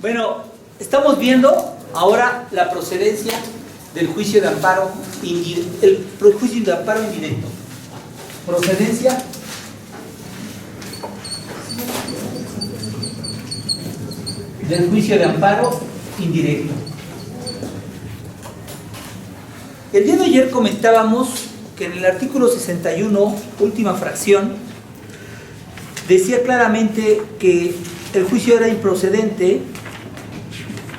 Bueno, estamos viendo ahora la procedencia del juicio de amparo indirecto, el juicio de amparo indirecto. Procedencia del juicio de amparo indirecto. El día de ayer comentábamos que en el artículo 61, última fracción, decía claramente que el juicio era improcedente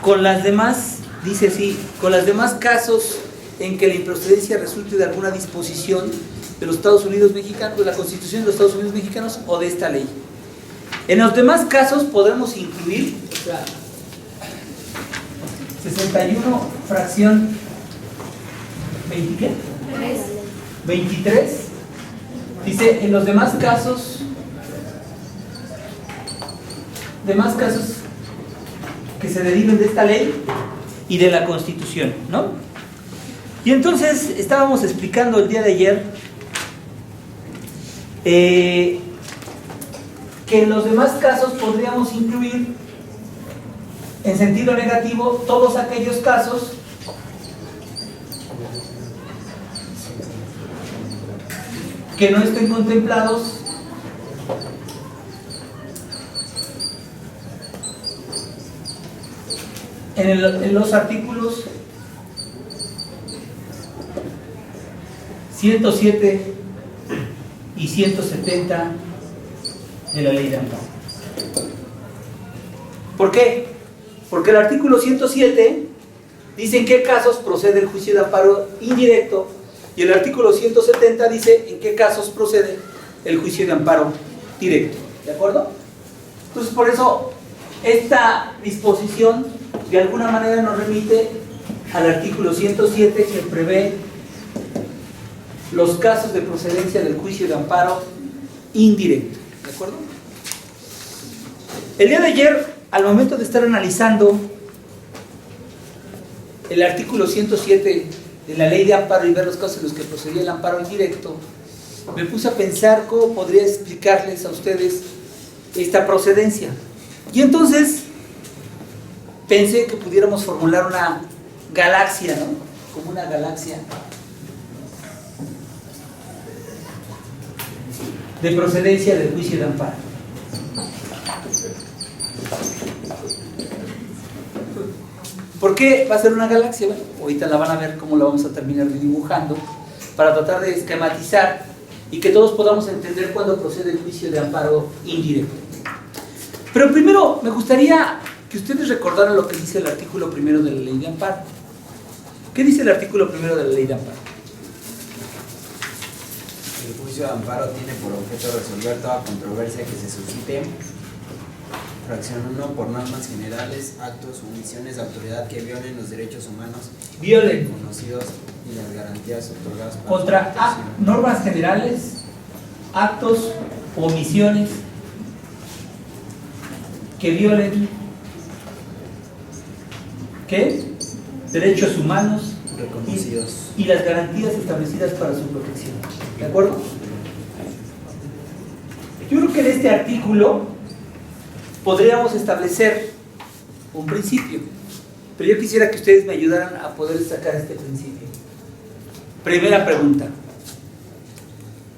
con las demás, dice así, con los demás casos en que la improcedencia resulte de alguna disposición de los Estados Unidos mexicanos, de la Constitución de los Estados Unidos mexicanos o de esta ley. En los demás casos podremos incluir, o sea, 61 fracción 20, ¿qué? 23, dice en los demás casos que se deriven de esta ley y de la Constitución, ¿no? Y entonces estábamos explicando el día de ayer que en los demás casos podríamos incluir en sentido negativo todos aquellos casos que no estén contemplados en los artículos 107 y 170 de la ley de amparo. ¿Por qué? Porque el artículo 107 dice en qué casos procede el juicio de amparo indirecto y el artículo 170 dice en qué casos procede el juicio de amparo directo. ¿De acuerdo? Entonces, por eso esta disposición de alguna manera nos remite al artículo 107 que prevé los casos de procedencia del juicio de amparo indirecto. ¿De acuerdo? El día de ayer, al momento de estar analizando el artículo 107 de la ley de amparo y ver los casos en los que procedía el amparo indirecto, me puse a pensar cómo podría explicarles a ustedes esta procedencia. Y entonces pensé que pudiéramos formular una galaxia, ¿no? Como una galaxia de procedencia del juicio de amparo. ¿Por qué va a ser una galaxia? Bueno, ahorita la van a ver cómo la vamos a terminar dibujando para tratar de esquematizar y que todos podamos entender cuándo procede el juicio de amparo indirecto. Pero primero me gustaría que ustedes recordaran lo que dice el artículo primero de la ley de amparo. ¿Qué dice el artículo primero de la ley de amparo? El juicio de amparo tiene por objeto resolver toda controversia que se suscite. Fracción 1. Por normas generales, actos o omisiones de autoridad que violen los derechos humanos conocidos y las garantías otorgadas contra normas generales, actos o omisiones que violen ¿qué? Derechos humanos reconocidos y las garantías establecidas para su protección. ¿De acuerdo? Yo creo que en este artículo podríamos establecer un principio, pero yo quisiera que ustedes me ayudaran a poder sacar este principio. Primera pregunta: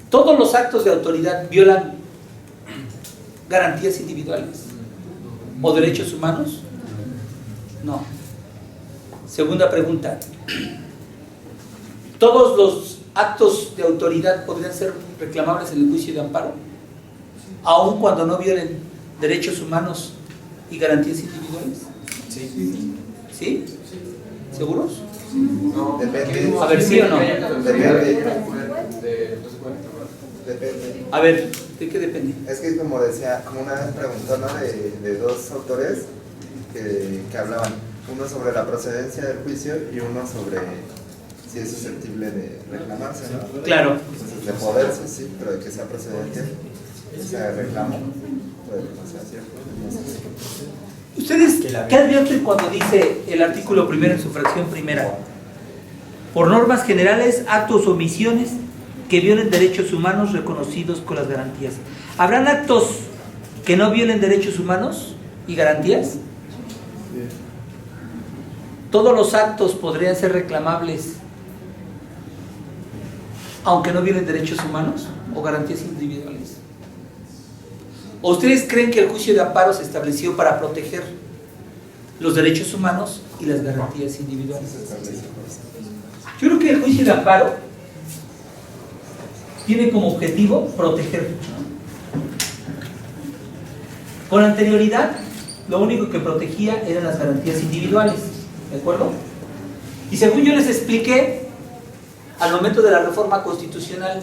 ¿todos los actos de autoridad violan garantías individuales o derechos humanos? No. Segunda pregunta: ¿todos los actos de autoridad podrían ser reclamables en el juicio de amparo, aun cuando no violen derechos humanos y garantías individuales? Sí. ¿Sí? ¿Seguros? No, depende. A ver, ¿sí o no? Depende. A ver, ¿de qué depende? Es que como decía, como una vez preguntó, ¿no? de dos autores que hablaban, uno sobre la procedencia del juicio y uno sobre si es susceptible de reclamarse, ¿no? Claro. Entonces, de poderse, sí, pero de que sea procedente, ese reclamo, puede que no sea cierto. No sé. ¿Ustedes qué advierten cuando dice el artículo primero en su fracción primera? Por normas generales, actos o omisiones que violen derechos humanos reconocidos con las garantías. ¿Habrán actos que no violen derechos humanos y garantías? todos los actos podrían ser reclamables aunque no violen derechos humanos o garantías individuales. ¿O ustedes creen que el juicio de amparo se estableció para proteger los derechos humanos y las garantías individuales? Yo creo que el juicio de amparo tiene como objetivo proteger, ¿no? Con anterioridad, lo único que protegía eran las garantías individuales, ¿de acuerdo? Y según yo les expliqué, al momento de la reforma constitucional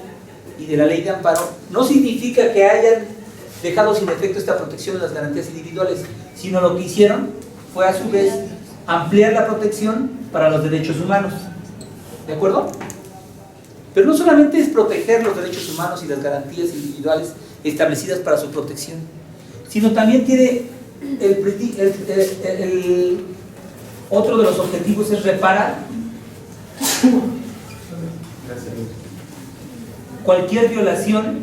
y de la ley de amparo, no significa que hayan dejado sin efecto esta protección de las garantías individuales, sino lo que hicieron fue a su vez ampliar la protección para los derechos humanos, ¿de acuerdo? Pero no solamente es proteger los derechos humanos y las garantías individuales establecidas para su protección, sino también tiene otro de los objetivos es reparar cualquier violación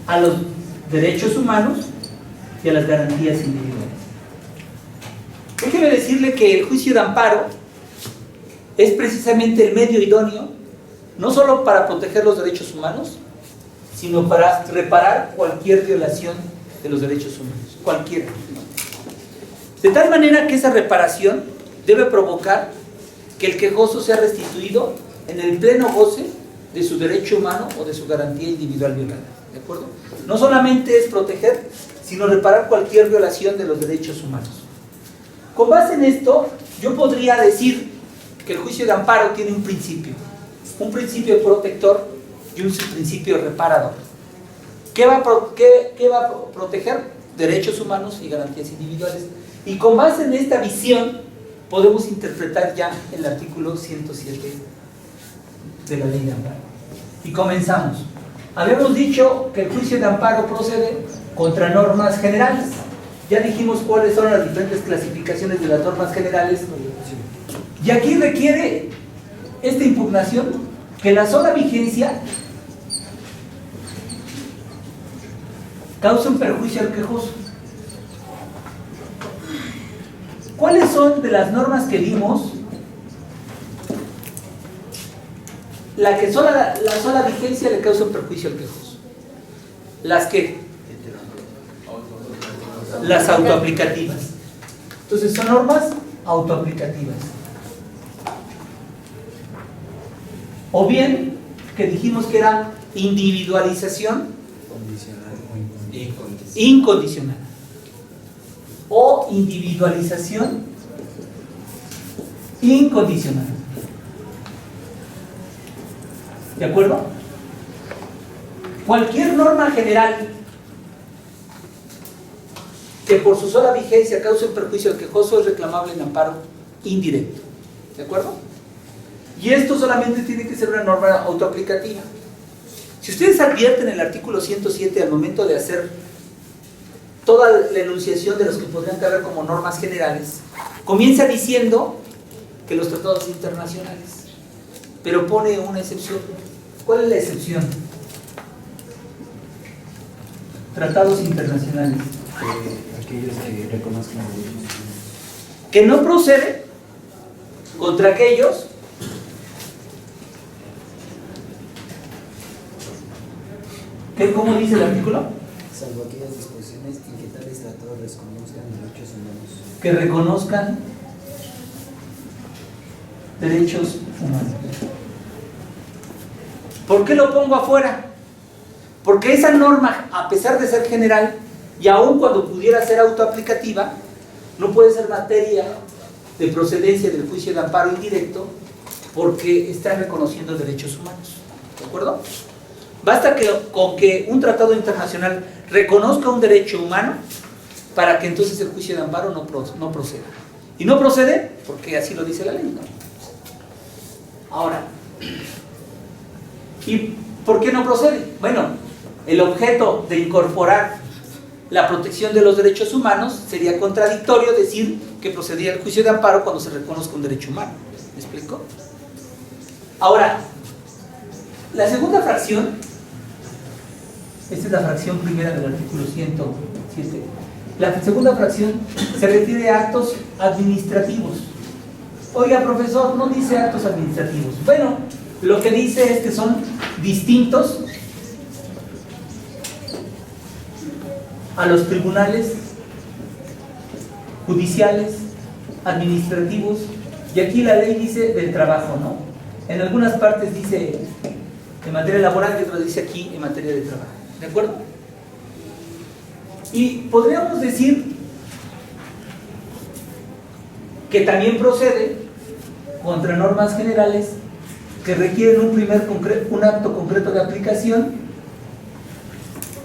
a los derechos humanos y a las garantías individuales. Déjeme decirle que el juicio de amparo es precisamente el medio idóneo, no solo para proteger los derechos humanos, sino para reparar cualquier violación de los derechos humanos, cualquiera. De tal manera que esa reparación debe provocar que el quejoso sea restituido en el pleno goce de su derecho humano o de su garantía individual violada, ¿de acuerdo? No solamente es proteger, sino reparar cualquier violación de los derechos humanos. Con base en esto, yo podría decir que el juicio de amparo tiene un principio protector y un principio reparador. ¿Qué va a proteger? Derechos humanos y garantías individuales. Y con base en esta visión, podemos interpretar ya el artículo 107 de la ley de amparo. Y comenzamos. Habíamos dicho que el juicio de amparo procede contra normas generales. Ya dijimos cuáles son las diferentes clasificaciones de las normas generales. Y aquí requiere esta impugnación que la sola vigencia causa un perjuicio al quejoso. ¿Cuáles son de las normas que vimos la sola vigencia le causa un perjuicio al quejoso? Las autoaplicativas. Entonces son normas autoaplicativas. O bien que dijimos que era individualización incondicional o individualización incondicional. ¿De acuerdo? Cualquier norma general que por su sola vigencia cause un perjuicio al quejoso es reclamable en amparo indirecto. ¿De acuerdo? Y esto solamente tiene que ser una norma autoaplicativa. Si ustedes advierten el artículo 107 al momento de hacer toda la enunciación de los que podrían caber como normas generales, comienza diciendo que los tratados internacionales, pero pone una excepción. ¿Cuál es la excepción? Tratados internacionales. Aquellos que reconozcan los derechos humanos. Que no procede contra aquellos ¿cómo dice el artículo? Salvo aquellas disposiciones en que tales tratados reconozcan derechos humanos. Que reconozcan derechos humanos. ¿Por qué lo pongo afuera? Porque esa norma, a pesar de ser general, y aun cuando pudiera ser autoaplicativa, no puede ser materia de procedencia del juicio de amparo indirecto, porque está reconociendo derechos humanos. ¿De acuerdo? Basta con que un tratado internacional reconozca un derecho humano para que entonces el juicio de amparo no proceda. Y no procede porque así lo dice la ley, ¿no? Ahora, ¿y por qué no procede? Bueno, el objeto de incorporar la protección de los derechos humanos sería contradictorio decir que procedía el juicio de amparo cuando se reconozca un derecho humano. ¿Me explico? Ahora, la segunda fracción Esta es la fracción primera del artículo 107. La segunda fracción se refiere a actos administrativos. Oiga, profesor, no dice actos administrativos. Bueno, lo que dice es que son distintos a los tribunales judiciales, administrativos, y aquí la ley dice del trabajo, ¿no? En algunas partes dice en materia laboral y otras dice aquí en materia de trabajo, ¿de acuerdo? Y podríamos decir que también procede contra normas generales que requieren un acto concreto de aplicación,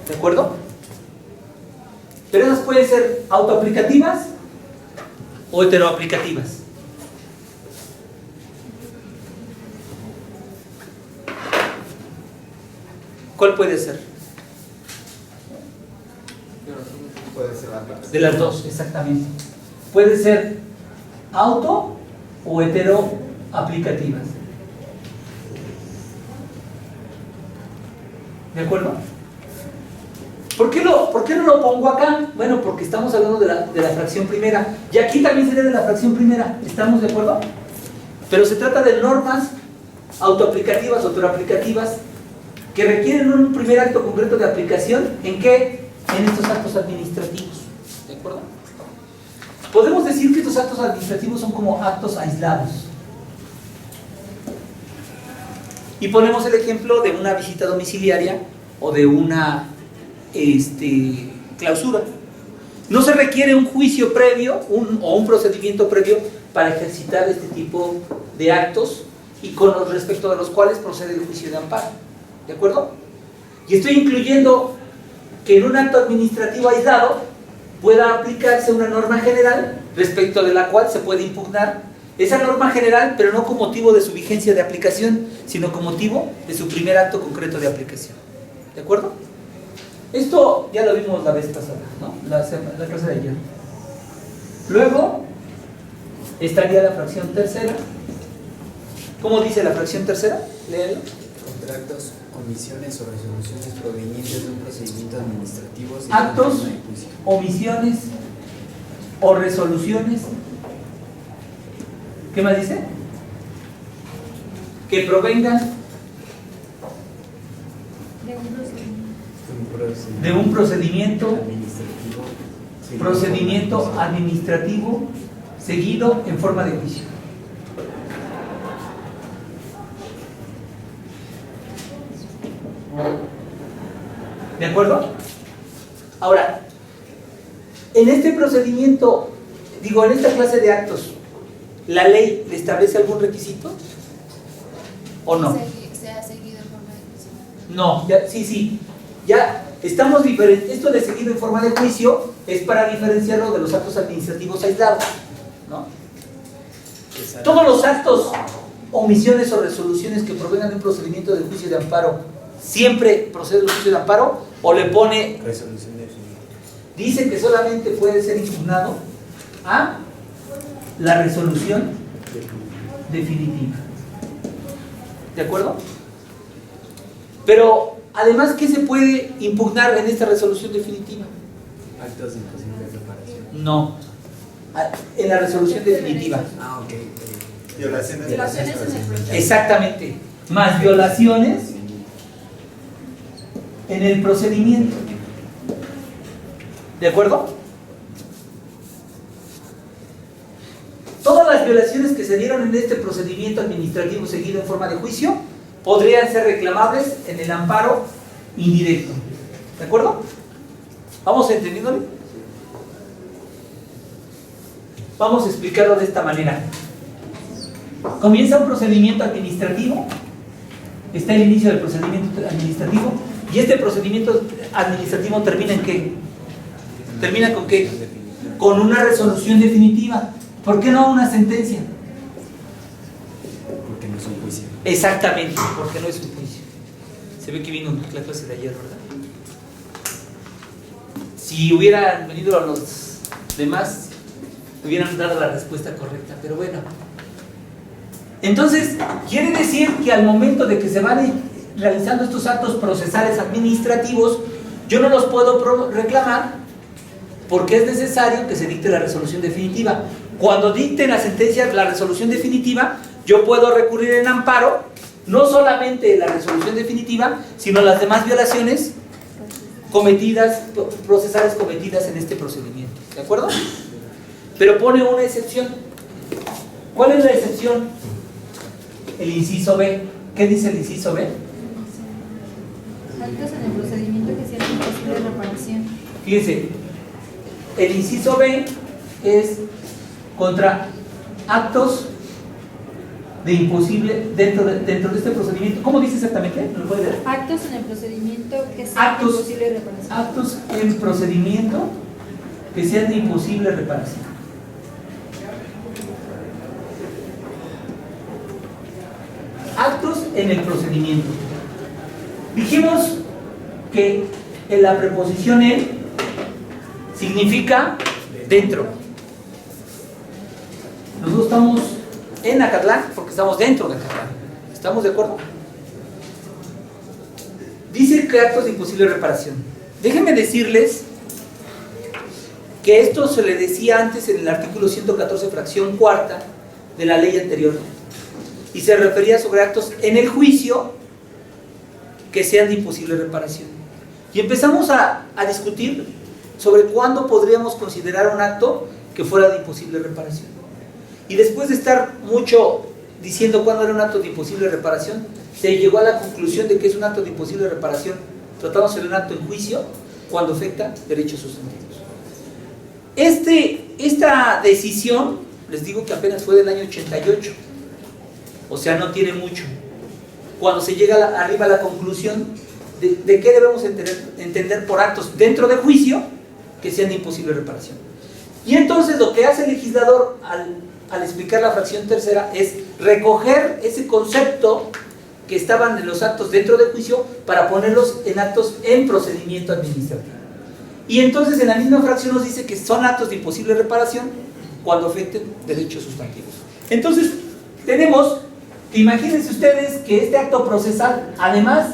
¿de acuerdo? Pero esas pueden ser autoaplicativas o heteroaplicativas. ¿Cuál puede ser? Puede ser ambas. De las dos, exactamente. Puede ser auto o heteroaplicativas. ¿De acuerdo? ¿Por qué no lo pongo acá? Bueno, porque estamos hablando de la fracción primera. Y aquí también sería de la fracción primera. ¿Estamos de acuerdo? Pero se trata de normas autoaplicativas o heteroaplicativas que requieren un primer acto concreto de aplicación. ¿En qué? En estos actos administrativos. ¿De acuerdo? Podemos decir que estos actos administrativos son como actos aislados. Y ponemos el ejemplo de una visita domiciliaria o de una clausura. No se requiere un juicio previo o un procedimiento previo para ejercitar este tipo de actos y con respecto de los cuales procede el juicio de amparo. ¿De acuerdo? Y estoy incluyendo que en un acto administrativo aislado pueda aplicarse una norma general respecto de la cual se puede impugnar esa norma general, pero no con motivo de su vigencia de aplicación, sino con motivo de su primer acto concreto de aplicación. ¿De acuerdo? Esto ya lo vimos la vez pasada, ¿no? La clase de ayer. Luego estaría la fracción tercera. ¿Cómo dice la fracción tercera? Léelo. Contratos, omisiones o resoluciones provenientes de un procedimiento administrativo. Actos, omisiones o resoluciones. ¿Qué más dice? Que provengan de un procedimiento administrativo seguido en forma de juicio. ¿De acuerdo? Ahora, en este procedimiento, en esta clase de actos, ¿la ley le establece algún requisito? ¿O no? Se ha seguido en forma de juicio. No, sí. Ya estamos diferentes. Esto de seguido en forma de juicio es para diferenciarlo de los actos administrativos aislados, ¿no? Todos los actos, omisiones o resoluciones que provengan de un procedimiento de juicio de amparo, ¿siempre procede el juicio de amparo o le pone resolución definitiva? Dice que solamente puede ser impugnado a la resolución definitiva. ¿De acuerdo? Pero además, ¿qué se puede impugnar en esta resolución definitiva? Actos de imposible reparación. No, en la resolución definitiva. Ah, ok. Violaciones en el proceso. Exactamente, más violaciones en el procedimiento. ¿De acuerdo? Todas las violaciones que se dieron en este procedimiento administrativo seguido en forma de juicio podrían ser reclamables en el amparo indirecto. ¿De acuerdo? ¿Vamos entendiéndole? Vamos a explicarlo de esta manera. Comienza un procedimiento administrativo, está el inicio del procedimiento administrativo, y este procedimiento administrativo termina ¿en qué? ¿Termina con qué? Con una resolución definitiva. ¿Por qué no una sentencia? Porque no es un juicio. Exactamente, porque no es un juicio. Se ve que vino la clase de ayer, ¿verdad? Si hubieran venido los demás, hubieran dado la respuesta correcta, pero bueno. Entonces, quiere decir que al momento de que se van realizando estos actos procesales administrativos, yo no los puedo reclamar porque es necesario que se dicte la resolución definitiva. Cuando dicten la sentencia, la resolución definitiva, yo puedo recurrir en amparo, no solamente la resolución definitiva, sino las demás violaciones procesales cometidas en este procedimiento. ¿De acuerdo? Pero pone una excepción. ¿Cuál es la excepción? El inciso B. ¿Qué dice el inciso B? Actos en el procedimiento que sean imposible de reparación. Fíjense, el inciso B es contra actos de imposible dentro de este procedimiento. ¿Cómo dice exactamente? ¿Me lo puede leer? Actos en el procedimiento que sean imposible de reparación. Actos en procedimiento que sean de imposible reparación. Actos en el procedimiento. Dijimos que en la preposición en significa dentro. Nosotros estamos en Acatlán porque estamos dentro de Acatlán. ¿Estamos de acuerdo? Dice que actos de imposible reparación. Déjenme decirles que esto se le decía antes en el artículo 114, fracción cuarta de la ley anterior. Y se refería sobre actos en el juicio que sean de imposible reparación. Y empezamos a discutir sobre cuándo podríamos considerar un acto que fuera de imposible reparación. Y después de estar mucho diciendo cuándo era un acto de imposible reparación, se llegó a la conclusión de que es un acto de imposible reparación, tratándose de un acto en juicio, cuando afecta derechos sustantivos. Esta decisión, les digo que apenas fue del año 88, o sea, no tiene mucho. Cuando se llega arriba a la conclusión de qué debemos entender por actos dentro de juicio que sean de imposible reparación. Y entonces lo que hace el legislador al explicar la fracción tercera es recoger ese concepto que estaban en los actos dentro de juicio para ponerlos en actos en procedimiento administrativo. Y entonces en la misma fracción nos dice que son actos de imposible reparación cuando afecten derechos sustantivos. Entonces tenemos que, imagínense ustedes que este acto procesal, además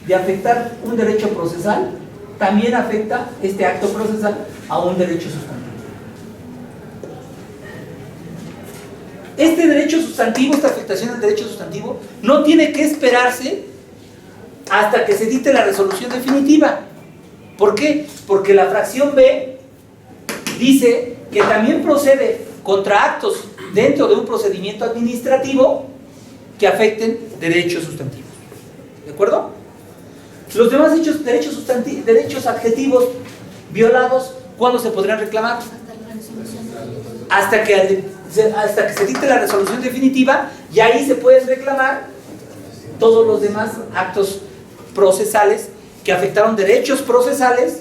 de afectar un derecho procesal, también afecta este acto procesal a un derecho sustantivo. Este derecho sustantivo, esta afectación al derecho sustantivo, no tiene que esperarse hasta que se dicte la resolución definitiva. ¿Por qué? Porque la fracción B dice que también procede contra actos dentro de un procedimiento administrativo que afecten derechos sustantivos. ¿De acuerdo? Los demás derechos adjetivos violados, ¿cuándo se podrán reclamar? Hasta que se dicte la resolución definitiva, y ahí se pueden reclamar todos los demás actos procesales que afectaron derechos procesales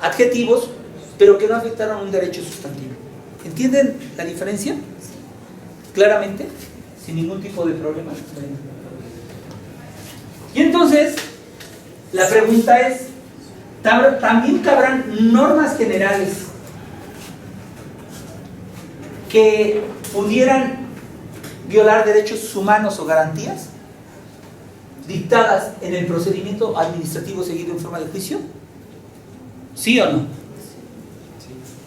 adjetivos, pero que no afectaron un derecho sustantivo. ¿Entienden la diferencia? Claramente, sin ningún tipo de problema. Y entonces, la pregunta es, ¿también cabrán normas generales que pudieran violar derechos humanos o garantías dictadas en el procedimiento administrativo seguido en forma de juicio? ¿Sí o no?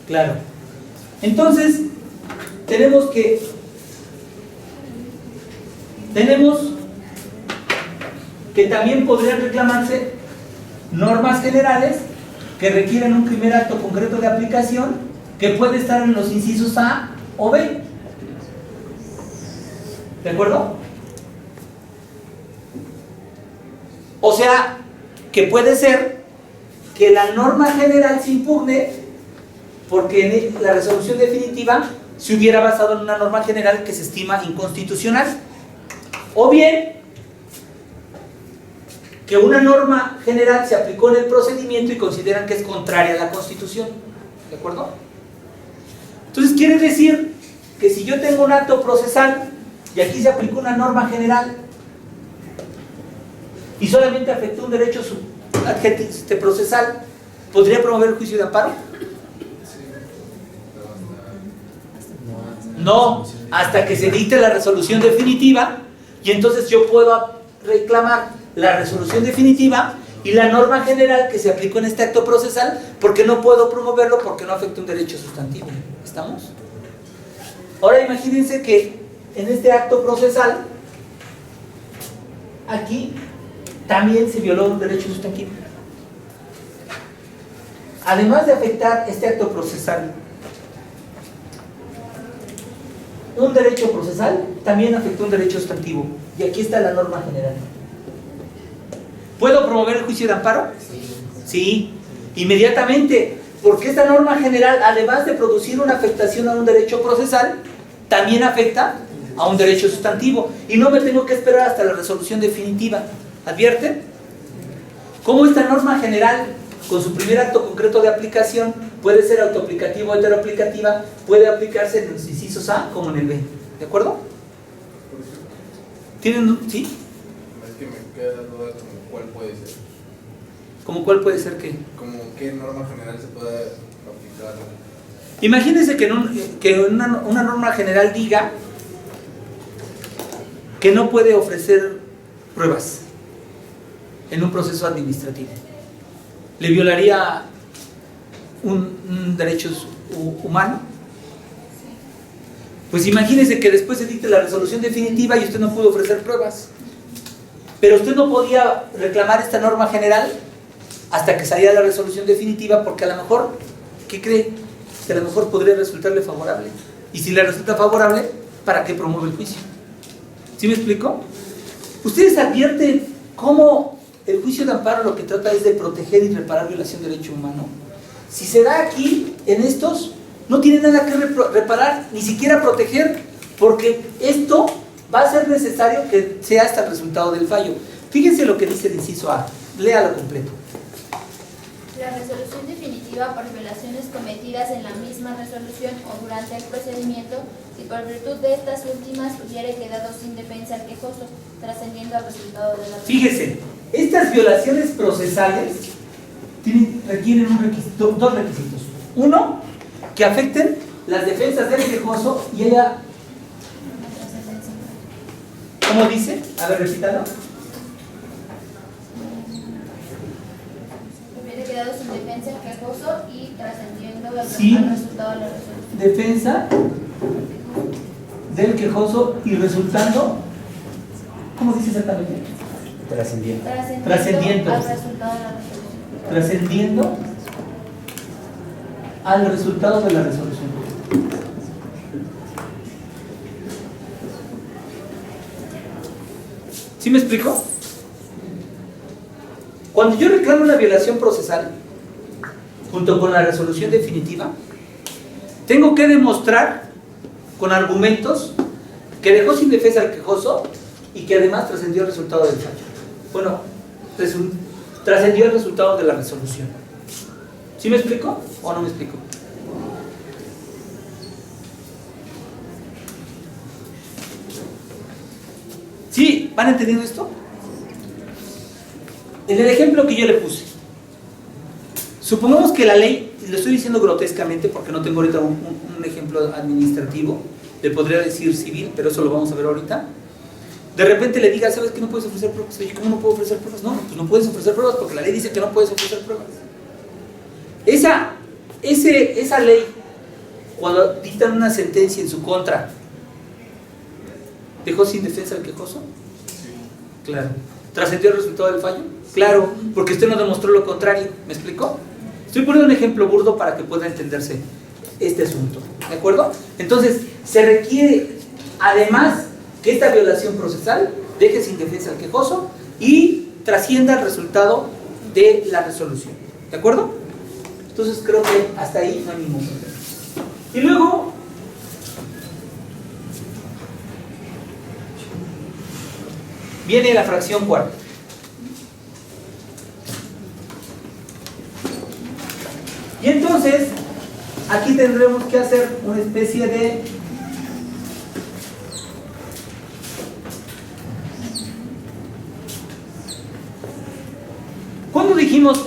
Claro. Entonces, tenemos que también podrían reclamarse normas generales que requieren un primer acto concreto de aplicación que puede estar en los incisos A o B. ¿De acuerdo? O sea, que puede ser que la norma general se impugne porque en la resolución definitiva se hubiera basado en una norma general que se estima inconstitucional. O bien, que una norma general se aplicó en el procedimiento y consideran que es contraria a la Constitución. ¿De acuerdo? Entonces quiere decir que si yo tengo un acto procesal y aquí se aplicó una norma general y solamente afectó un derecho procesal, ¿podría promover el juicio de amparo? No, hasta que se dicte la resolución definitiva, y entonces yo puedo reclamar la resolución definitiva y la norma general que se aplicó en este acto procesal, porque no puedo promoverlo porque no afecta un derecho sustantivo. ¿Estamos? Ahora imagínense que en este acto procesal, aquí también se violó un derecho sustantivo. Además de afectar este acto procesal un derecho procesal, también afectó un derecho sustantivo. Y aquí está la norma general. ¿Puedo promover el juicio de amparo? Sí, inmediatamente, porque esta norma general, además de producir una afectación a un derecho procesal, también afecta a un derecho sustantivo. Y no me tengo que esperar hasta la resolución definitiva. ¿Advierten? ¿Cómo esta norma general, con su primer acto concreto de aplicación, puede ser autoaplicativo o heteroaplicativa, puede aplicarse en los incisos A como en el B? ¿De acuerdo? ¿Tienen? ¿Sí? Es que me queda duda como cuál puede ser. ¿Cómo cuál puede ser qué? Como qué norma general se puede aplicar. Imagínense que una norma general diga que no puede ofrecer pruebas en un proceso administrativo. ¿Le violaría un derecho humano? Pues imagínese que después se dicte la resolución definitiva y usted no pudo ofrecer pruebas. Pero usted no podía reclamar esta norma general hasta que saliera la resolución definitiva, porque a lo mejor, ¿qué cree? Que a lo mejor podría resultarle favorable. Y si le resulta favorable, ¿para qué promueve el juicio? ¿Sí me explico? Ustedes advierten cómo el juicio de amparo lo que trata es de proteger y reparar violación de derecho humano. Si se da aquí, en estos, no tiene nada que reparar, ni siquiera proteger, porque esto va a ser necesario que sea hasta el resultado del fallo. Fíjense lo que dice el inciso A, léalo completo. La resolución definitiva por violaciones cometidas en la misma resolución o durante el procedimiento, si por virtud de estas últimas hubiere quedado sin defensa el quejoso, trascendiendo al resultado de la resolución. Fíjense, estas violaciones procesales requieren dos requisitos. Uno, que afecten las defensas del quejoso y ella, ¿cómo dice? A ver, repítalo. Hubiera quedado sin defensa el quejoso y trascendiendo al Sí. resultado de la resolución. Defensa del quejoso y resultando, ¿cómo dice exactamente? Trascendiente. Trascendiendo. Al resultado de la resolución. Trascendiendo al resultado de la resolución. ¿Sí me explico? Cuando yo reclamo una violación procesal, junto con la resolución definitiva, tengo que demostrar con argumentos que dejó sin defensa al quejoso y que además trascendió el resultado del fallo. Bueno, trascendió el resultado de la resolución. ¿Sí me explico o no me explico? ¿Sí? ¿Van entendiendo esto? En el ejemplo que yo le puse, supongamos que la ley, lo estoy diciendo grotescamente porque no tengo ahorita un ejemplo administrativo, le podría decir civil, pero eso lo vamos a ver ahorita. De repente le diga, ¿sabes que no puedes ofrecer pruebas? Oye, ¿cómo no puedo ofrecer pruebas? No, pues no puedes ofrecer pruebas porque la ley dice que no puedes ofrecer pruebas. Esa ley, cuando dictan una sentencia en su contra, ¿dejó sin defensa al quejoso? Sí. Claro. ¿Trascendió el resultado del fallo? Claro, porque usted no demostró lo contrario. ¿Me explicó? Estoy poniendo un ejemplo burdo para que pueda entenderse este asunto. ¿De acuerdo? Entonces, se requiere, además, que esta violación procesal deje sin defensa al quejoso y trascienda el resultado de la resolución. ¿De acuerdo? Entonces creo que hasta ahí no hay ningún problema. Y luego viene la fracción cuarta. Y entonces aquí tendremos que hacer una especie de ¿cuándo dijimos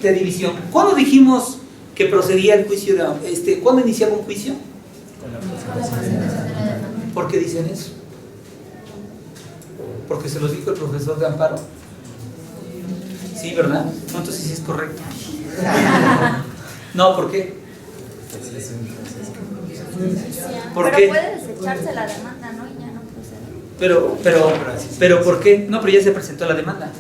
de división? ¿Cuándo dijimos que procedía el juicio de ¿cuándo iniciaba un juicio? Con la presentación de la demanda. ¿Por qué dicen eso? ¿Porque se los dijo el profesor de amparo? Sí, ¿verdad? No, entonces sí es correcto. No, ¿por qué? ¿Por Pero qué? puede desecharse la demanda, ¿no? Y ya no procede. Pero ¿por qué? No, pero ya se presentó la demanda.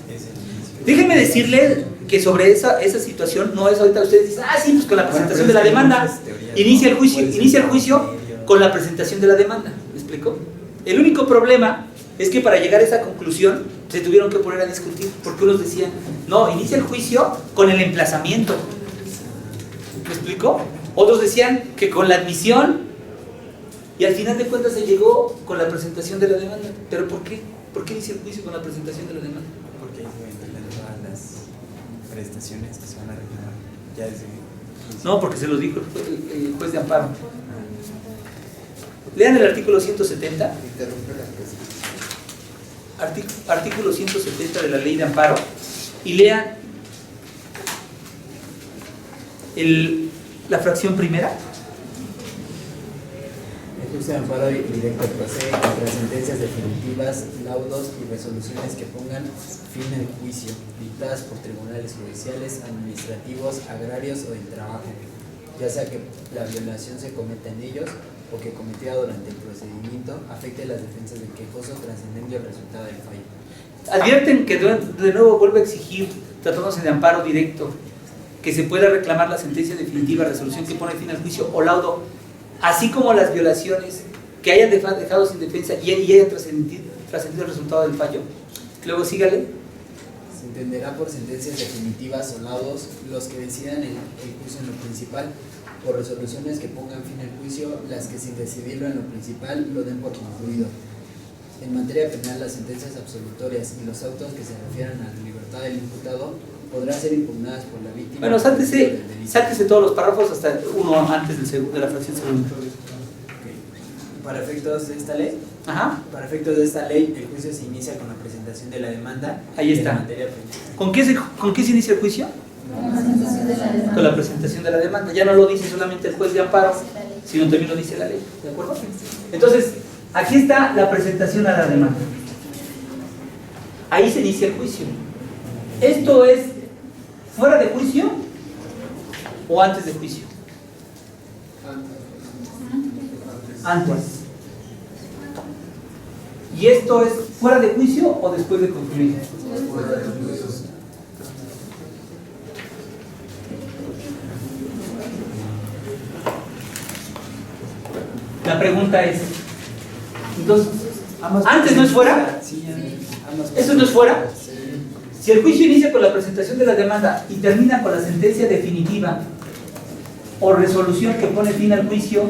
Déjenme decirle que sobre esa situación no es ahorita ustedes dicen, sí, pues con la presentación de la demanda inicia el juicio con la presentación de la demanda. ¿Me explico? El único problema es que para llegar a esa conclusión se tuvieron que poner a discutir, porque unos decían, no, inicia el juicio con el emplazamiento. ¿Me explico? Otros decían que con la admisión, y al final de cuentas se llegó con la presentación de la demanda. ¿Pero por qué? ¿Por qué inicia el juicio con la presentación de la demanda? Porque ahí se ventilan todas las prestaciones que se van a reclamar. Ya desde... No, porque se los dijo el juez de amparo. Lean el artículo 170. Interrumpe la clase. Artículo 170 de la ley de amparo. Y lean la fracción primera. El juicio de amparo directo procede contra sentencias definitivas, laudos y resoluciones que pongan fin al juicio, dictadas por tribunales judiciales, administrativos, agrarios o del trabajo, ya sea que la violación se cometa en ellos o que cometida durante el procedimiento afecte las defensas del quejoso trascendiendo el resultado del fallo. Advierten que de nuevo vuelve a exigir, tratándose de amparo directo, que se pueda reclamar la sentencia definitiva, resolución que pone fin al juicio o laudo, así como las violaciones que hayan dejado sin defensa y hayan trascendido el resultado del fallo. Luego sígale. Se entenderá por sentencias definitivas o laudos los que decidan el juicio en lo principal, por resoluciones que pongan fin al juicio, las que sin decidirlo en lo principal lo den por concluido. En materia penal, las sentencias absolutorias y los autos que se refieran a la libertad del imputado podrán ser impugnadas por la víctima. Bueno, sáltese todos los párrafos hasta uno antes de la fracción segunda. Para efectos de esta ley, Ajá. para efectos de esta ley, el juicio se inicia con la presentación de la demanda. Ahí está. En materia penal. ¿Con qué se inicia el juicio? Con la presentación de la demanda. Ya no lo dice solamente el juez de amparo, sino también lo dice la ley. ¿De acuerdo? Entonces, aquí está la presentación a la demanda. Ahí se inicia el juicio. ¿Esto es fuera de juicio o antes de juicio? Antes. ¿Y esto es fuera de juicio o después de concluir? La pregunta es, entonces, ¿antes no es fuera? ¿Eso no es fuera? Si el juicio inicia con la presentación de la demanda y termina con la sentencia definitiva o resolución que pone fin al juicio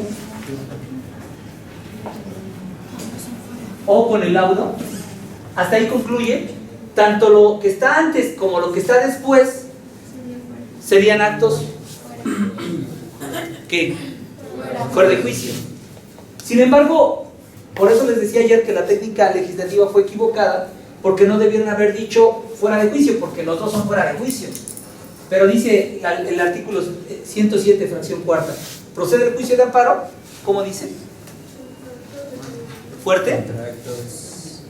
o con el laudo, hasta ahí concluye, tanto lo que está antes como lo que está después serían actos que fuera de juicio. Sin embargo, por eso les decía ayer que la técnica legislativa fue equivocada, porque no debieron haber dicho fuera de juicio, porque los dos son fuera de juicio. Pero dice el artículo 107, fracción cuarta, procede el juicio de amparo, ¿cómo dice? ¿Fuerte? Contra actos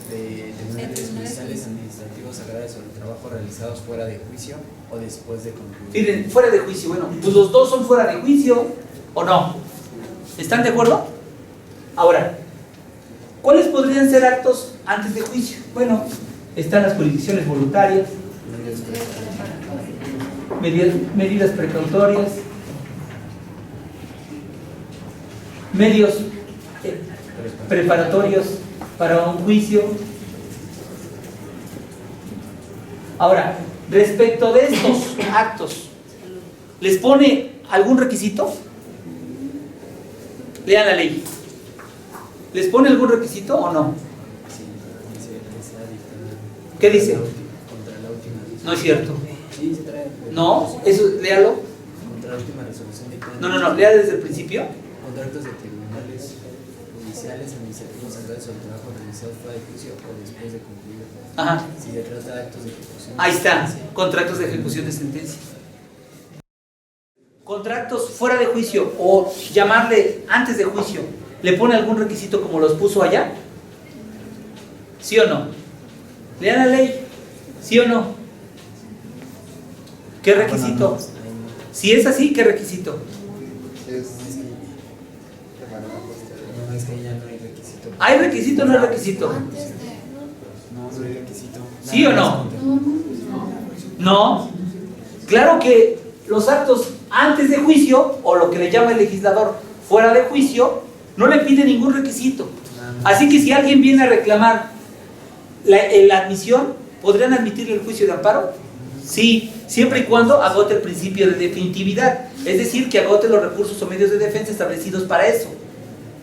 de tribunales judiciales, administrativos, agrarios o el trabajo realizados fuera de juicio o después de concluir. Miren, fuera de juicio, bueno, pues los dos son fuera de juicio, ¿o no? ¿Están de acuerdo? Ahora, ¿cuáles podrían ser actos antes de juicio? Bueno, están las jurisdicciones voluntarias, medidas precautorias, medios preparatorios para un juicio. Ahora, respecto de estos actos, ¿les pone algún requisito? Lean la ley. ¿Les pone algún requisito o no? ¿Qué dice? No es cierto. No, eso, léalo. Contra la última resolución dictada. No, lea desde el principio. Contra actos de tribunales judiciales, administrativos, agrarios o el trabajo realizado fuera de juicio o después de concluido. Ajá. Si se trata de actos de ejecución. Ahí está, contratos de ejecución de sentencia. Contratos fuera de juicio o llamarle antes de juicio, ¿le pone algún requisito como los puso allá? ¿Sí o no? Lean la ley. ¿Sí o no? ¿Qué requisito? Si es así, ¿qué requisito? Sí, es de manera posterior. No, es que ya no hay requisito. ¿Hay requisito o no hay requisito? No, no hay requisito. ¿Sí o no? No. Claro que los actos antes de juicio, o lo que le llama el legislador fuera de juicio, no le pide ningún requisito. Así que si alguien viene a reclamar la admisión, ¿podrían admitirle el juicio de amparo? Sí, siempre y cuando agote el principio de definitividad, es decir, que agote los recursos o medios de defensa establecidos para eso.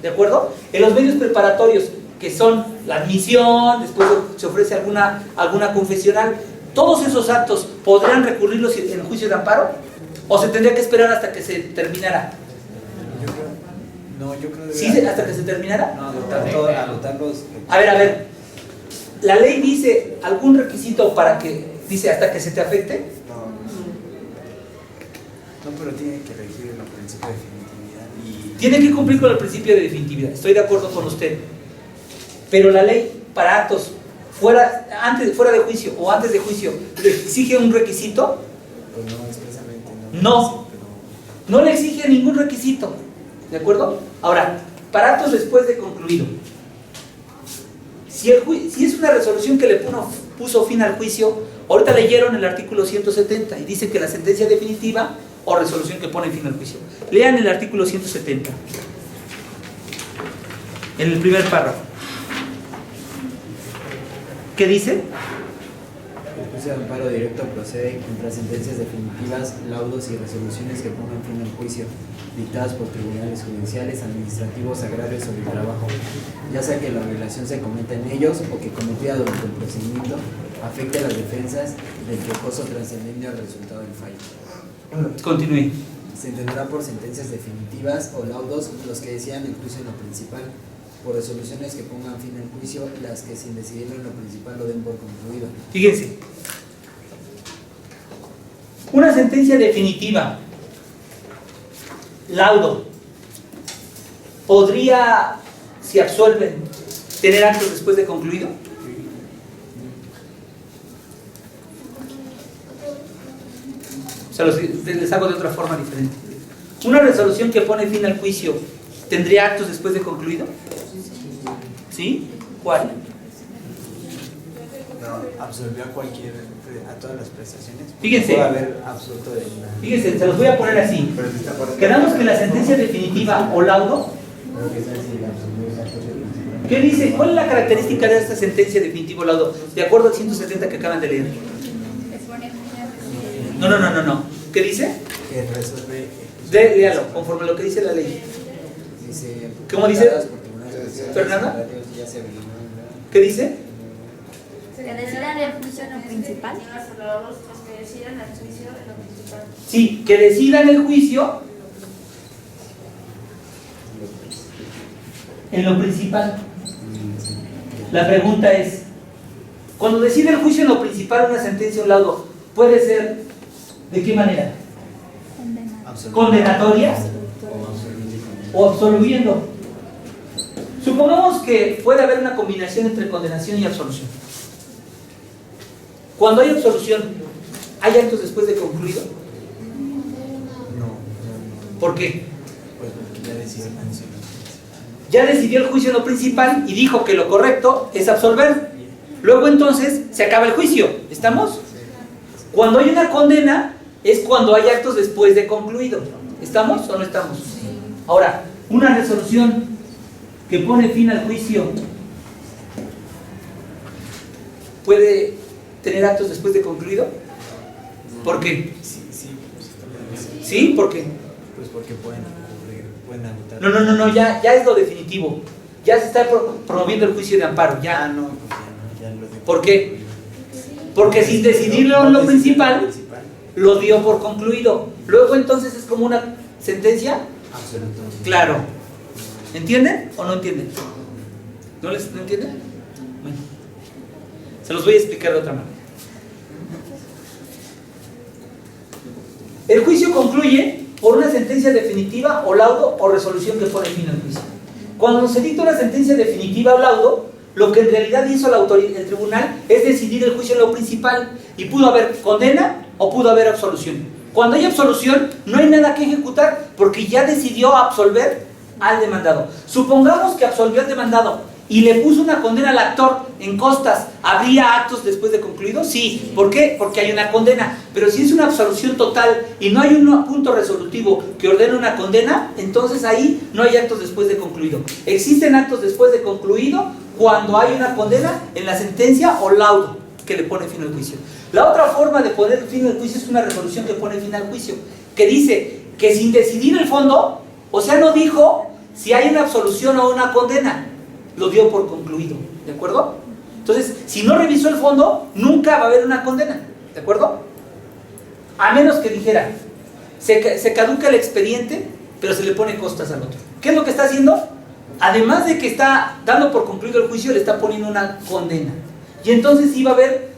¿De acuerdo? En los medios preparatorios, que son la admisión, después se ofrece alguna confesional, todos esos actos, ¿podrían recurrirlos en el juicio de amparo? ¿O se tendría que esperar hasta que se terminara? Yo creo que ¿Sí, hasta que se terminara? No, anotar los. A ver, ¿la ley dice algún requisito para que, dice hasta que se te afecte? No, pero tiene que regir en el principio de definitividad y... Tiene que cumplir con el principio de definitividad, estoy de acuerdo con usted. Pero la ley para actos fuera de juicio o antes de juicio, ¿le exige un requisito? Pues no, expresamente No, no le exige ningún requisito, ¿de acuerdo? Ahora, para actos después de concluido, si es una resolución que le puso fin al juicio, ahorita leyeron el artículo 170 y dice que la sentencia definitiva o resolución que pone fin al juicio. Lean el artículo 170, en el primer párrafo. ¿Qué dice? El juicio de amparo directo procede contra sentencias definitivas, laudos y resoluciones que pongan fin al juicio, dictadas por tribunales judiciales, administrativos, agrarios o de trabajo, ya sea que la violación se cometa en ellos o que cometida durante el procedimiento afecte a las defensas del quejoso trascendiendo al resultado del fallo. Continúe. Se entenderá por sentencias definitivas o laudos los que decidan el juicio en lo principal, por resoluciones que pongan fin al juicio, las que sin decidirlo en lo principal lo den por concluido. Fíjense, una sentencia definitiva, laudo, ¿podría, si absuelven, tener actos después de concluido? O sea, les hago de otra forma diferente. Una resolución que pone fin al juicio, ¿tendría actos después de concluido? ¿Sí? ¿Cuál? No, absolvió a todas las prestaciones. Fíjense. Puede haber absuelto de una... Fíjense, se los voy a poner así. Quedamos que la sentencia definitiva o laudo, ¿qué dice? ¿Cuál es la característica de esta sentencia definitiva o laudo? De acuerdo al 170 que acaban de leer. No. ¿Qué dice? Que resuelve... Léalo, conforme a lo que dice la ley. Dice... ¿Cómo dice? ¿Fernanda? ¿Qué dice? Que decidan el juicio en lo principal. Sí, que decidan el juicio en lo principal. La pregunta es, cuando decide el juicio en lo principal una sentencia o un laudo, ¿puede ser de qué manera? ¿Condenatoria o absolviendo? Supongamos que puede haber una combinación entre condenación y absolución. Cuando hay absolución, ¿hay actos después de concluido? No. ¿Por qué? Pues porque ya decidió la acción. Ya decidió el juicio en lo principal y dijo que lo correcto es absolver. Luego entonces se acaba el juicio. ¿Estamos? Cuando hay una condena es cuando hay actos después de concluido. ¿Estamos o no estamos? Ahora, una resolución que pone fin al juicio ¿puede tener actos después de concluido? ¿Por qué? ¿Sí? ¿Por qué? Pues porque pueden agotar. No, ya es lo definitivo. Ya se está promoviendo el juicio de amparo. Ya. No, pues ya lo dio. ¿Por qué? Porque sin decidirlo en lo principal, lo dio por concluido. Luego entonces es como una sentencia. Absolutamente. Claro. ¿Entienden o no entienden? ¿No entienden? Bueno, se los voy a explicar de otra manera. El juicio concluye por una sentencia definitiva o laudo o resolución que pone fin al juicio. Cuando se dicta una sentencia definitiva o laudo, lo que en realidad hizo el tribunal es decidir el juicio en lo principal, y pudo haber condena o pudo haber absolución. Cuando hay absolución no hay nada que ejecutar porque ya decidió absolver al demandado. Supongamos que absolvió al demandado y le puso una condena al actor en costas, ¿habría actos después de concluido? Sí. ¿Por qué? Porque hay una condena. Pero si es una absolución total y no hay un punto resolutivo que ordene una condena, entonces ahí no hay actos después de concluido. Existen actos después de concluido cuando hay una condena en la sentencia o laudo que le pone fin al juicio. La otra forma de poner fin al juicio es una resolución que pone fin al juicio, que dice que sin decidir el fondo, o sea, no dijo si hay una absolución o una condena, lo dio por concluido, ¿de acuerdo? Entonces, si no revisó el fondo, nunca va a haber una condena, ¿de acuerdo? A menos que dijera, se caduca el expediente, pero se le pone costas al otro. ¿Qué es lo que está haciendo? Además de que está dando por concluido el juicio, le está poniendo una condena. Y entonces sí va a haber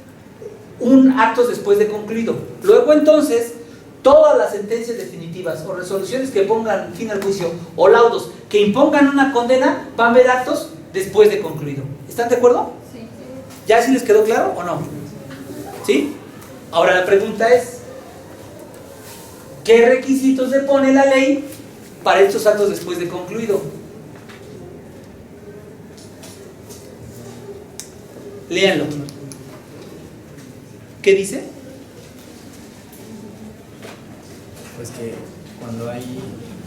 un acto después de concluido. Luego entonces, todas las sentencias definitivas o resoluciones que pongan fin al juicio o laudos que impongan una condena, van a haber actos después de concluido. ¿Están de acuerdo? Sí. ¿Ya sí les quedó claro o no? ¿Sí? Ahora la pregunta es, ¿qué requisitos le pone la ley para estos actos después de concluido? Léanlo. ¿Qué dice? Pues que cuando hay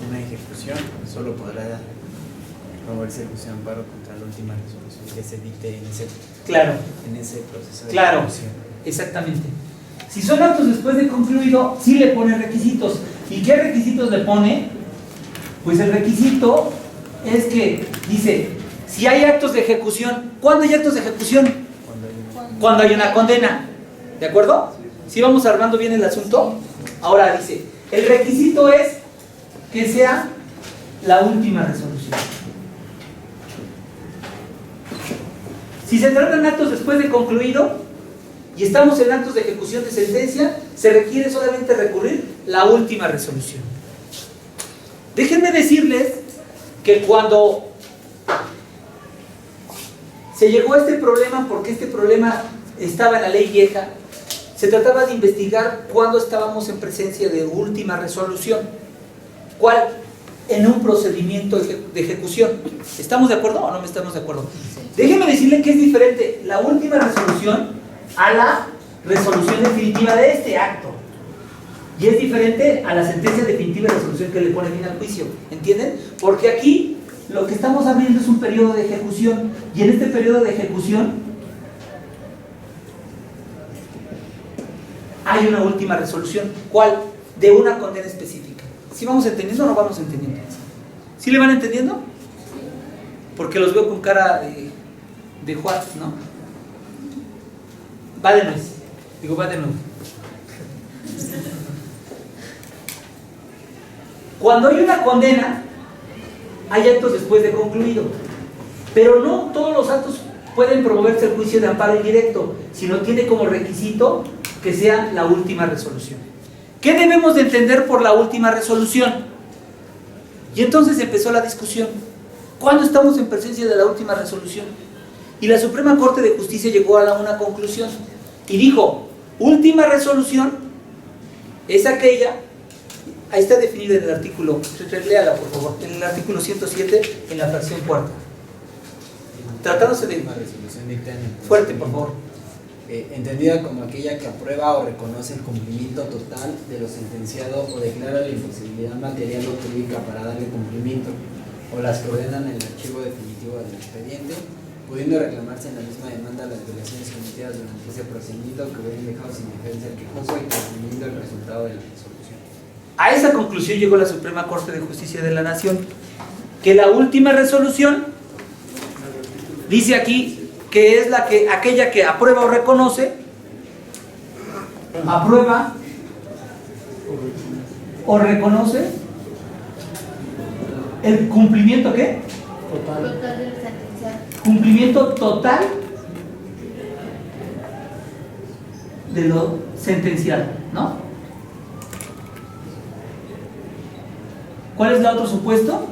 una ejecución, solo podrá promoverse el juicio de amparo contra la última resolución que se dicte Claro. en ese proceso de Claro, ejecución. exactamente. Si son actos después de concluido, sí le pone requisitos. ¿Y qué requisitos le pone? Pues el requisito es que dice, si hay actos de ejecución, ¿cuándo hay actos de ejecución? Cuando hay una condena. ¿De acuerdo? ¿Sí vamos armando bien el asunto? Ahora dice, el requisito es que sea la última resolución. Si se tratan actos después de concluido y estamos en actos de ejecución de sentencia, se requiere solamente recurrir la última resolución. Déjenme decirles que cuando se llegó a este problema, porque este problema estaba en la ley vieja, se trataba de investigar cuándo estábamos en presencia de última resolución. ¿Cuál? En un procedimiento de ejecución. ¿Estamos de acuerdo o no estamos de acuerdo? Déjenme decirle que es diferente la última resolución a la resolución definitiva de este acto. Y es diferente a la sentencia definitiva de resolución que le pone fin al juicio. ¿Entienden? Porque aquí lo que estamos abriendo es un periodo de ejecución. Y en este periodo de ejecución hay una última resolución. ¿Cuál? De una condena específica. ¿Sí vamos entendiendo o no vamos entendiendo? ¿Sí le van entendiendo? Porque los veo con cara de Juárez, ¿no? Va de nuez. Digo, va de nuevo. Cuando hay una condena, hay actos después de concluido. Pero no todos los actos pueden promoverse el juicio de amparo indirecto, sino tiene como requisito que sea la última resolución. ¿Qué debemos de entender por la última resolución? Y entonces empezó la discusión. ¿Cuándo estamos en presencia de la última resolución? Y la Suprema Corte de Justicia llegó a una conclusión y dijo, última resolución es aquella, ahí está definida en el artículo, léala por favor, en el artículo 107, en la fracción cuarta. Tratándose de... resolución dictada en el Fuerte, por favor. Entendida como aquella que aprueba o reconoce el cumplimiento total de lo sentenciado o declara la imposibilidad material o jurídica para darle cumplimiento, o las que ordenan el archivo definitivo del expediente, pudiendo reclamarse en la misma demanda las violaciones cometidas durante ese procedimiento que hubieran dejado sin defensa al quejoso y concluyendo el resultado de la resolución. A esa conclusión llegó la Suprema Corte de Justicia de la Nación, que la última resolución dice aquí que es aquella que aprueba o reconoce, aprueba o reconoce el cumplimiento, ¿qué? Total del sentenciado. Cumplimiento total de lo sentenciado, ¿no? ¿Cuál es el otro supuesto?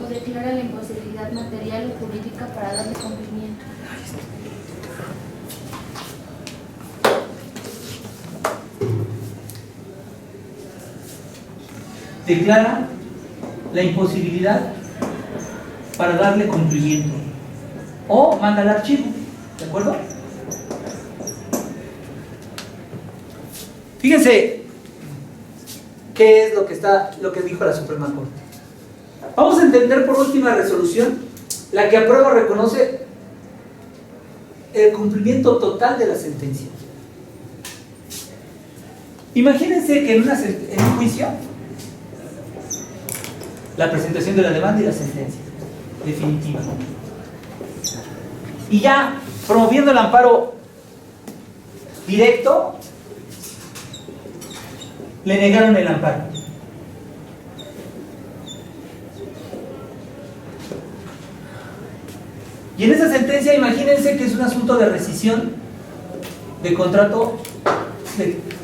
O declara la imposibilidad material o jurídica para darle cumplimiento. declara la imposibilidad para darle cumplimiento o manda al archivo, ¿de acuerdo? Fíjense qué es lo que dijo la Suprema Corte. Vamos a entender por última resolución la que aprueba o reconoce el cumplimiento total de la sentencia. Imagínense que en un juicio, la presentación de la demanda y la sentencia definitiva. Y ya promoviendo el amparo directo, le negaron el amparo. Y en esa sentencia, imagínense que es un asunto de rescisión de contrato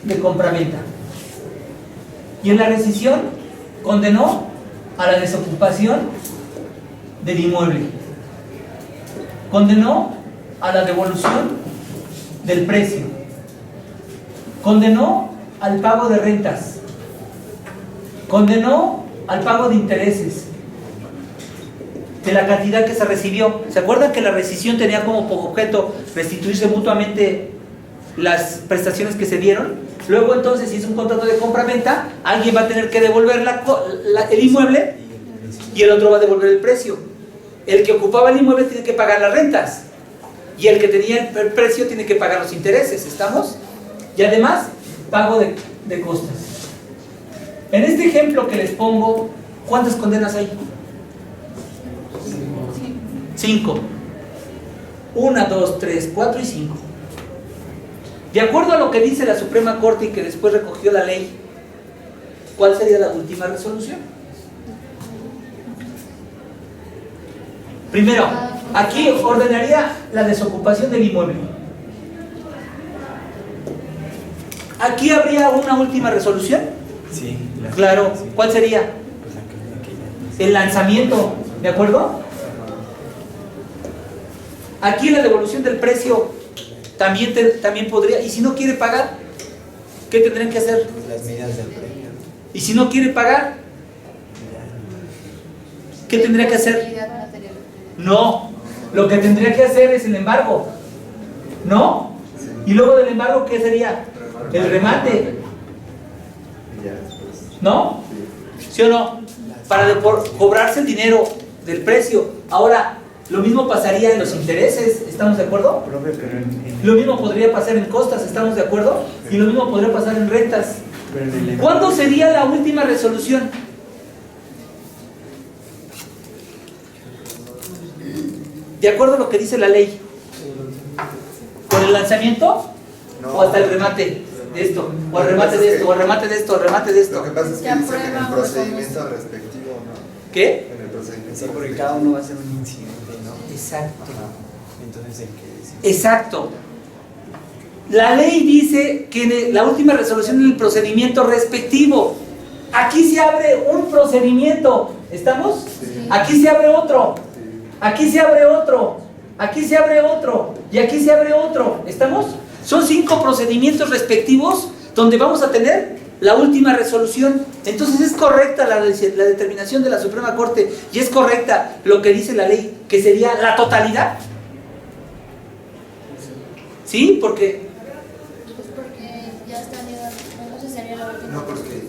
de compraventa. Y en la rescisión condenó a la desocupación del inmueble. Condenó a la devolución del precio. Condenó al pago de rentas. Condenó al pago de intereses de la cantidad que se recibió. ¿Se acuerdan que la rescisión tenía como objeto restituirse mutuamente las prestaciones que se dieron? Luego entonces, si es un contrato de compra-venta, alguien va a tener que devolver el inmueble y el otro va a devolver el precio. El que ocupaba el inmueble tiene que pagar las rentas y el que tenía el precio tiene que pagar los intereses, ¿estamos? Y además, pago de costas. En este ejemplo que les pongo, ¿cuántas condenas hay? 5. 1, 2, 3, 4 y 5. De acuerdo a lo que dice la Suprema Corte y que después recogió la ley, ¿cuál sería la última resolución? Primero, aquí ordenaría la desocupación del inmueble. ¿Aquí habría una última resolución? Sí. Claro. ¿Cuál sería? El lanzamiento, ¿de acuerdo? Aquí la devolución del precio también podría. ¿Y si no quiere pagar? ¿Qué tendrían que hacer? Las medidas del premio. ¿Y si no quiere pagar? ¿Qué tendría que hacer? No. Lo que tendría que hacer es el embargo. ¿No? Y luego del embargo, ¿qué sería? El remate. ¿No? ¿Sí o no? Para cobrarse el dinero del precio. Ahora, lo mismo pasaría en los intereses, ¿estamos de acuerdo? Lo mismo podría pasar en costas, ¿estamos de acuerdo? Y lo mismo podría pasar en rentas. ¿Cuándo sería la última resolución? De acuerdo a lo que dice la ley. ¿Con el lanzamiento? ¿O hasta el remate de esto? ¿O el remate de esto? ¿O el remate de esto? ¿O el remate de esto? Lo que pasa es que dice que en el procedimiento respectivo, ¿no? ¿Qué? En el procedimiento Sí, porque respectivo. cada uno va a ser un incidente, ¿no? Exacto. Entonces, ¿en qué decir? Exacto. La ley dice que la última resolución en el procedimiento respectivo. Aquí se abre un procedimiento. ¿Estamos? Sí. Aquí se abre otro. Sí. Aquí se abre otro. Aquí se abre otro. Y aquí se abre otro. ¿Estamos? Son 5 procedimientos respectivos donde vamos a tener la última resolución. Entonces es correcta la determinación de la Suprema Corte y es correcta lo que dice la ley, que sería la totalidad. ¿Sí? Porque Pues porque ya está ligado. Entonces sería la última. No, porque,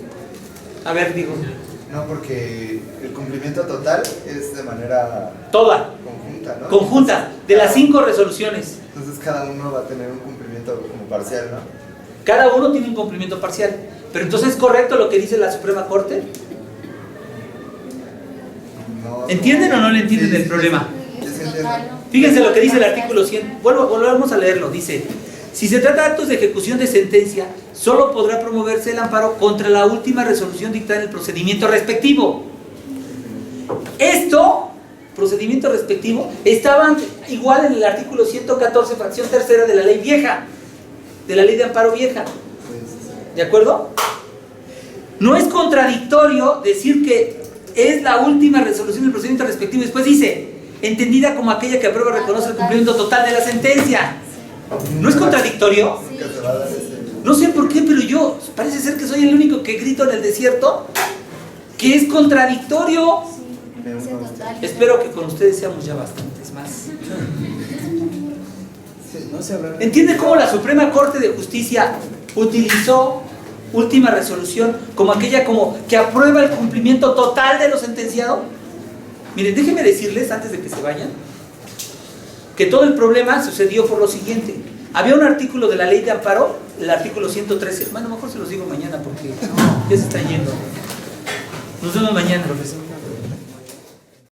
a ver, digo, no, porque el cumplimiento total es de manera toda, conjunta, ¿no? conjunta, de las 5 resoluciones. Entonces cada uno va a tener un cumplimiento como parcial, ¿no? Cada uno tiene un cumplimiento parcial. Pero entonces, ¿es correcto lo que dice la Suprema Corte? No, ¿Entienden o no le entienden Sí, el sí, problema? sí, sí, entiendo. Fíjense lo que dice el artículo 100. Volvamos a leerlo. Dice: si se trata de actos de ejecución de sentencia, solo podrá promoverse el amparo contra la última resolución dictada en el procedimiento respectivo. Esto, procedimiento respectivo, estaba igual en el artículo 114, fracción tercera de la ley vieja, de la ley de amparo vieja. ¿De acuerdo? No es contradictorio decir que es la última resolución del procedimiento respectivo. Después dice: entendida como aquella que aprueba y reconoce el cumplimiento total de la sentencia. ¿No es contradictorio? Nunca se va a dar ese. No sé por qué, pero yo parece ser que soy el único que grito en el desierto. que es contradictorio. Sí, dice total. Espero que con ustedes seamos ya bastantes más. No se habla. ¿Entiende cómo la Suprema Corte de Justicia utilizó última resolución como aquella como que aprueba el cumplimiento total de lo sentenciado? Miren, déjenme decirles antes de que se vayan que todo el problema sucedió por lo siguiente. Había un artículo de la ley de amparo, el artículo 113. Bueno, mejor se los digo mañana porque ya se están yendo. Nos vemos mañana, profesor.